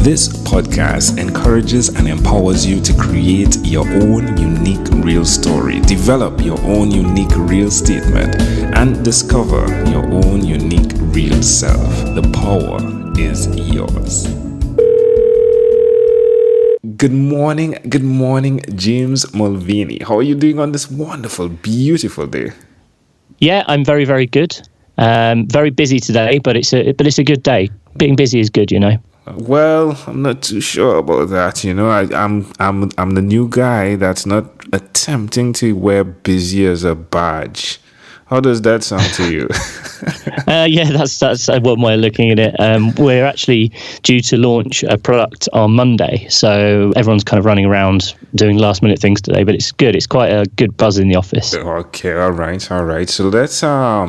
This podcast encourages and empowers you to create your own unique real story, develop your own unique real statement, and discover your own unique real self. The power is yours. Good morning, James Mulvany. How are you doing on this wonderful, beautiful day? Yeah, I'm very, very good. Very busy today, but it's a good day. Being busy is good, you know. Well, I'm not too sure about that. You know, I'm the new guy that's not attempting to wear busy as a badge. How does that sound to you? Yeah, that's one way of looking at it. We're actually due to launch a product on Monday, so everyone's kind of running around doing last-minute things today. But it's good. It's quite a good buzz in the office. Okay, all right. So let's tell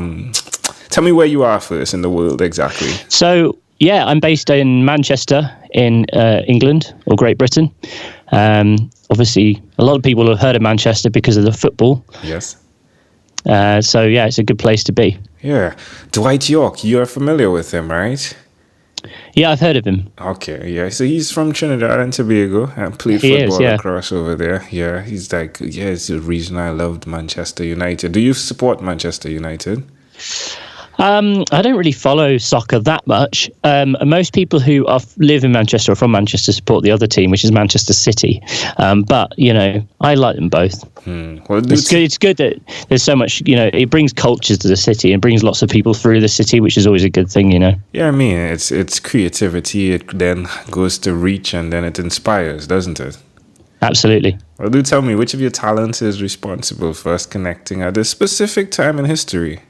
me where you are first in the world exactly. So. Yeah, I'm based in Manchester in England or Great Britain. Obviously, a lot of people have heard of Manchester because of the football. Yes. So, yeah, it's a good place to be. Yeah. Dwight York, you're familiar with him, right? Yeah, I've heard of him. Okay, yeah. So he's from Trinidad and Tobago and played football across over there. Yeah, he's like, it's the reason I loved Manchester United. Do you support Manchester United? I don't really follow soccer that much. Most people who live in Manchester or from Manchester support the other team, which is Manchester City. But, you know, I like them both. Well, it's good that there's so much, you know, it brings cultures to the city and brings lots of people through the city, which is always a good thing, you know. Yeah, I mean, it's creativity. It then goes to reach and then it inspires, doesn't it? Absolutely. Well, do tell me, which of your talents is responsible for us connecting at this specific time in history?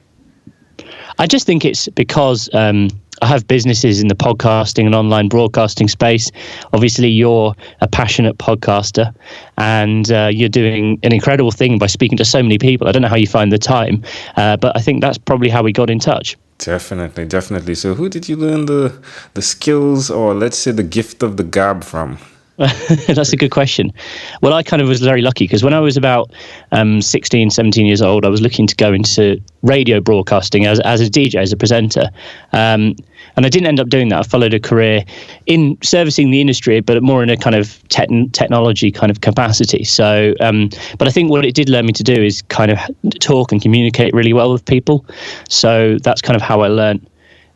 I just think it's because I have businesses in the podcasting and online broadcasting space. Obviously, you're a passionate podcaster and you're doing an incredible thing by speaking to so many people. I don't know how you find the time, but I think that's probably how we got in touch. Definitely. So who did you learn the skills or let's say the gift of the gab from? That's a good question. Well, I kind of was very lucky because when I was about 16, 17 years old, I was looking to go into radio broadcasting as a DJ, as a presenter. And I didn't end up doing that. I followed a career in servicing the industry, but more in a kind of technology kind of capacity. So, but I think what it did learn me to do is kind of talk and communicate really well with people. So that's kind of how I learned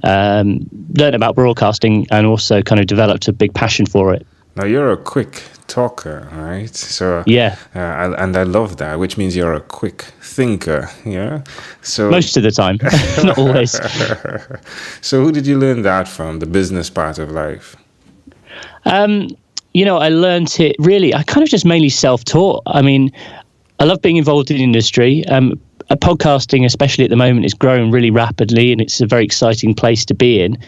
about broadcasting and also kind of developed a big passion for it. Now, you're a quick talker, right? So yeah, and I love that, which means you're a quick thinker, yeah? So most of the time, not always. So who did you learn that from, the business part of life? You know, I learned it really, I kind of just mainly self-taught. I mean, I love being involved in industry. Podcasting, especially at the moment, is growing really rapidly and it's a very exciting place to be in.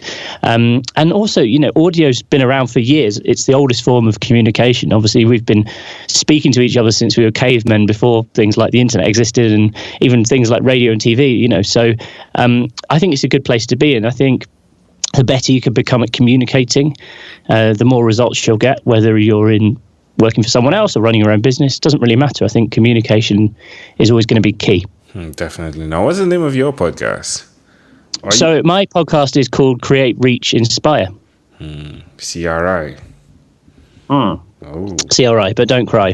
And also, you know, audio's been around for years. It's the oldest form of communication. Obviously, we've been speaking to each other since we were cavemen, before things like the internet existed and even things like radio and TV, you know. So I think it's a good place to be in. I think the better you can become at communicating, the more results you'll get, whether you're in working for someone else or running your own business. It doesn't really matter. I think communication is always going to be key. Definitely. Now, what's the name of your podcast? My podcast is called Create, Reach, Inspire. CRI. Oh. CRI, but don't cry.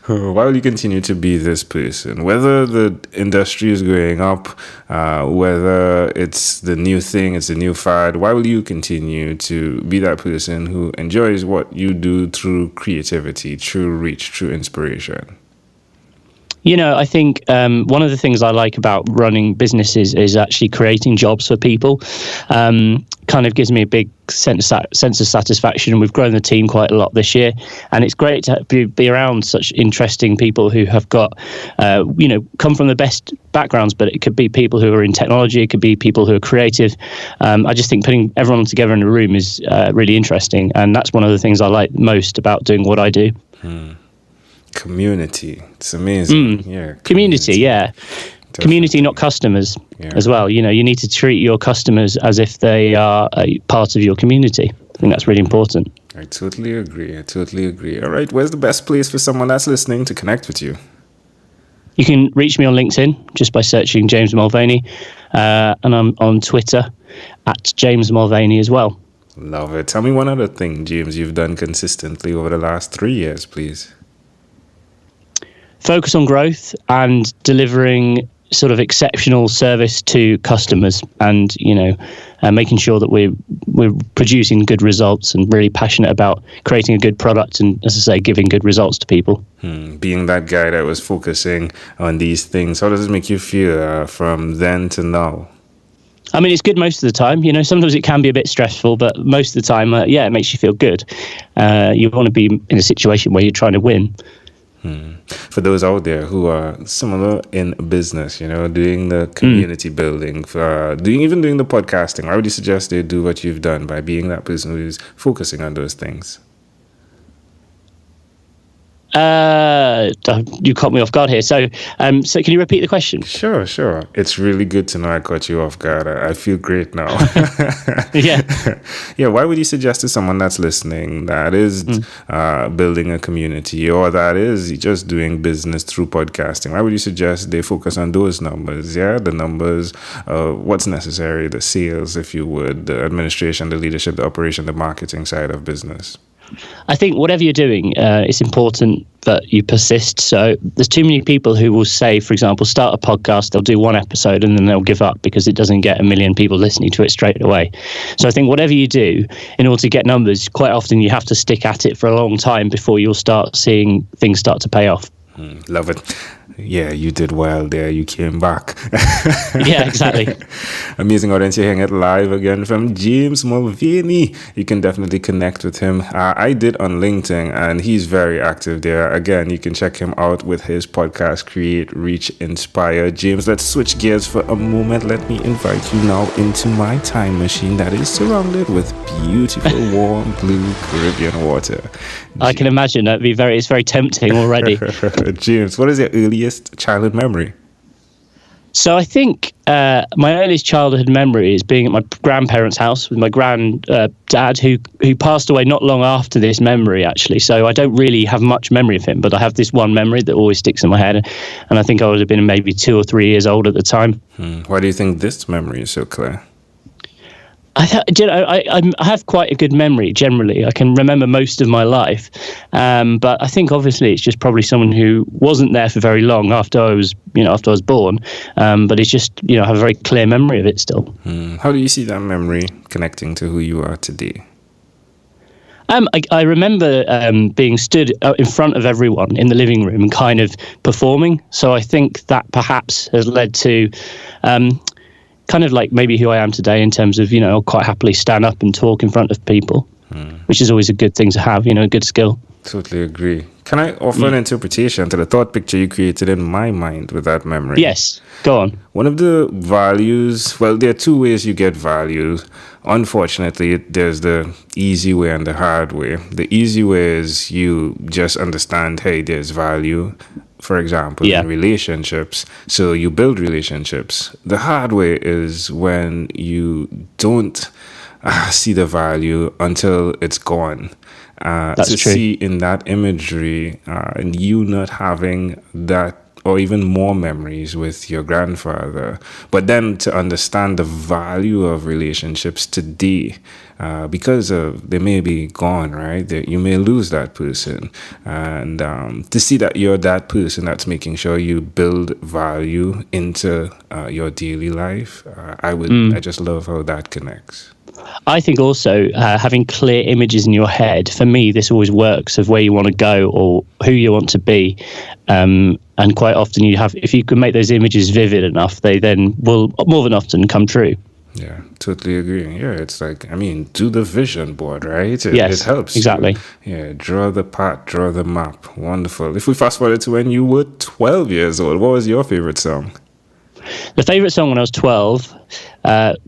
Why will you continue to be this person? Whether the industry is going up, whether it's the new thing, it's a new fad, why will you continue to be that person who enjoys what you do through creativity, through reach, through inspiration? You know, I think one of the things I like about running businesses is actually creating jobs for people. Kind of gives me a big sense of satisfaction. And we've grown the team quite a lot this year. And it's great to be around such interesting people who have got, you know, come from the best backgrounds. But it could be people who are in technology. It could be people who are creative. I just think putting everyone together in a room is really interesting. And that's one of the things I like most about doing what I do. Community. It's amazing. Yeah. Community, yeah. Definitely. Community, not customers as well. You know, you need to treat your customers as if they are a part of your community. I think that's really important. I totally agree. All right. Where's the best place for someone that's listening to connect with you? You can reach me on LinkedIn just by searching James Mulvany. and I'm on Twitter at James Mulvany as well. Love it. Tell me one other thing, James, you've done consistently over the last 3 years, please. Focus on growth and delivering sort of exceptional service to customers, and making sure that we're producing good results, and really passionate about creating a good product and, as I say, giving good results to people. Being that guy that was focusing on these things, how does it make you feel from then to now? I mean, it's good most of the time. Sometimes it can be a bit stressful, but most of the time, it makes you feel good. You want to be in a situation where you're trying to win. For those out there who are similar in business, doing the community building, doing the podcasting, I would suggest they do what you've done by being that person who's focusing on those things. You caught me off guard here. So can you repeat the question? Sure. It's really good to know I caught you off guard. I feel great now. Yeah. Yeah. Why would you suggest to someone that's listening that is building a community, or that is just doing business through podcasting? Why would you suggest they focus on those numbers? Yeah, the numbers, what's necessary, the sales, if you would, the administration, the leadership, the operation, the marketing side of business. I think whatever you're doing, it's important that you persist. So there's too many people who will say, for example, start a podcast, they'll do one episode and then they'll give up because it doesn't get 1 million people listening to it straight away. So I think whatever you do, in order to get numbers, quite often you have to stick at it for a long time before you'll start seeing things start to pay off. Love it. Yeah, you did well there. You came back. Yeah, exactly. Amazing audience. You're hearing it live again from James Mulvany. You can definitely connect with him. I did on LinkedIn, and he's very active there. Again, you can check him out with his podcast, Create, Reach, Inspire. James, let's switch gears for a moment. Let me invite you now into my time machine that is surrounded with beautiful, warm, blue Caribbean water. I can imagine it's very tempting already. James, what is your earliest childhood memory? So I think my earliest childhood memory is being at my grandparents' house with my granddad, who passed away not long after this memory, actually. So I don't really have much memory of him, but I have this one memory that always sticks in my head. And I think I would have been maybe 2 or 3 years old at the time. Why do you think this memory is so clear? I have quite a good memory generally. I can remember most of my life, but I think obviously it's just probably someone who wasn't there for very long after I was born. But it's just I have a very clear memory of it still. How do you see that memory connecting to who you are today? I remember being stood in front of everyone in the living room and kind of performing. So I think that perhaps has led to kind of like maybe who I am today in terms of, I'll quite happily stand up and talk in front of people, which is always a good thing to have, a good skill. Totally agree. Can I offer an interpretation to the thought picture you created in my mind with that memory? Yes, go on. One of the values, well, there are 2 ways you get value. Unfortunately, there's the easy way and the hard way. The easy way is you just understand, hey, there's value, for example, in relationships. So you build relationships. The hard way is when you don't see the value until it's gone. That's true. See in that imagery, and you not having that or even more memories with your grandfather, but then to understand the value of relationships today, because they may be gone, right? You may lose that person, and to see that you're that person that's making sure you build value into your daily life, I just love how that connects. I think also having clear images in your head, for me, this always works, of where you want to go or who you want to be. And quite often if you can make those images vivid enough, they then will more than often come true. Yeah, totally agree. Yeah, it's like, do the vision board, right? Yes, it helps. exactly. Draw the path, draw the map. Wonderful. If we fast forward to when you were 12 years old, what was your favorite song? The favourite song when I was 12,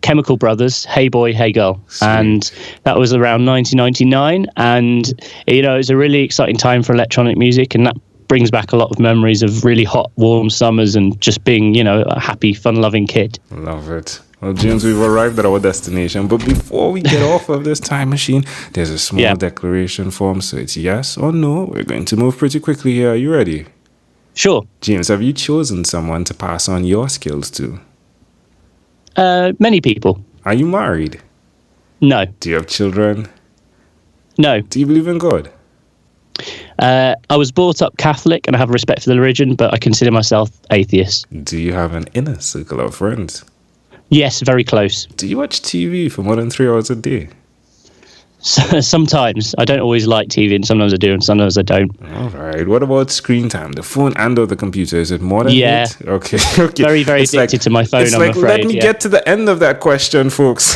Chemical Brothers, Hey Boy, Hey Girl. Sweet. And that was around 1999. And, it was a really exciting time for electronic music. And that brings back a lot of memories of really hot, warm summers and just being, a happy, fun-loving kid. Love it. Well, James, we've arrived at our destination. But before we get off of this time machine, there's a small declaration form. So it's yes or no. We're going to move pretty quickly here. Are you ready? Sure. James, have you chosen someone to pass on your skills to? Many people. Are you married? No. Do you have children? No. Do you believe in God? I was brought up Catholic and I have respect for the religion, but I consider myself atheist. Do you have an inner circle of friends? Yes, very close. Do you watch TV for more than 3 hours a day? Sometimes. I don't always like TV, and sometimes I do and sometimes I don't. All right. What about screen time? The phone and or the computer? Is it more than 8? Okay. Very, very addicted to my phone, I'm afraid. Let me get to the end of that question, folks.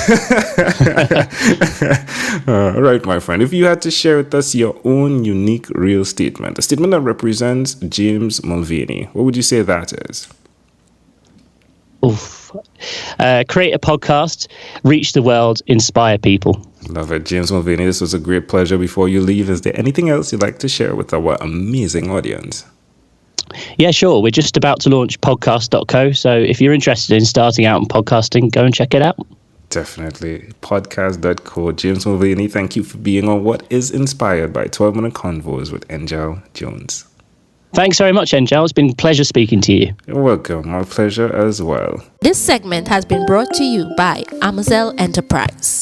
All right, my friend. If you had to share with us your own unique real statement, a statement that represents James Mulvany, what would you say that is? Oof. Create a podcast, reach the world, inspire people. Love it. James Mulvany, this was a great pleasure. Before you leave, is there anything else you'd like to share with our amazing audience? Yeah, sure. We're just about to launch podcast.co. So if you're interested in starting out in podcasting, go and check it out. Definitely. Podcast.co. James Mulvany, thank you for being on What is Inspired by 12-Minute Convos with Angel Jones. Thanks very much, Angel. It's been a pleasure speaking to you. You're welcome. My pleasure as well. This segment has been brought to you by Amazel Enterprise.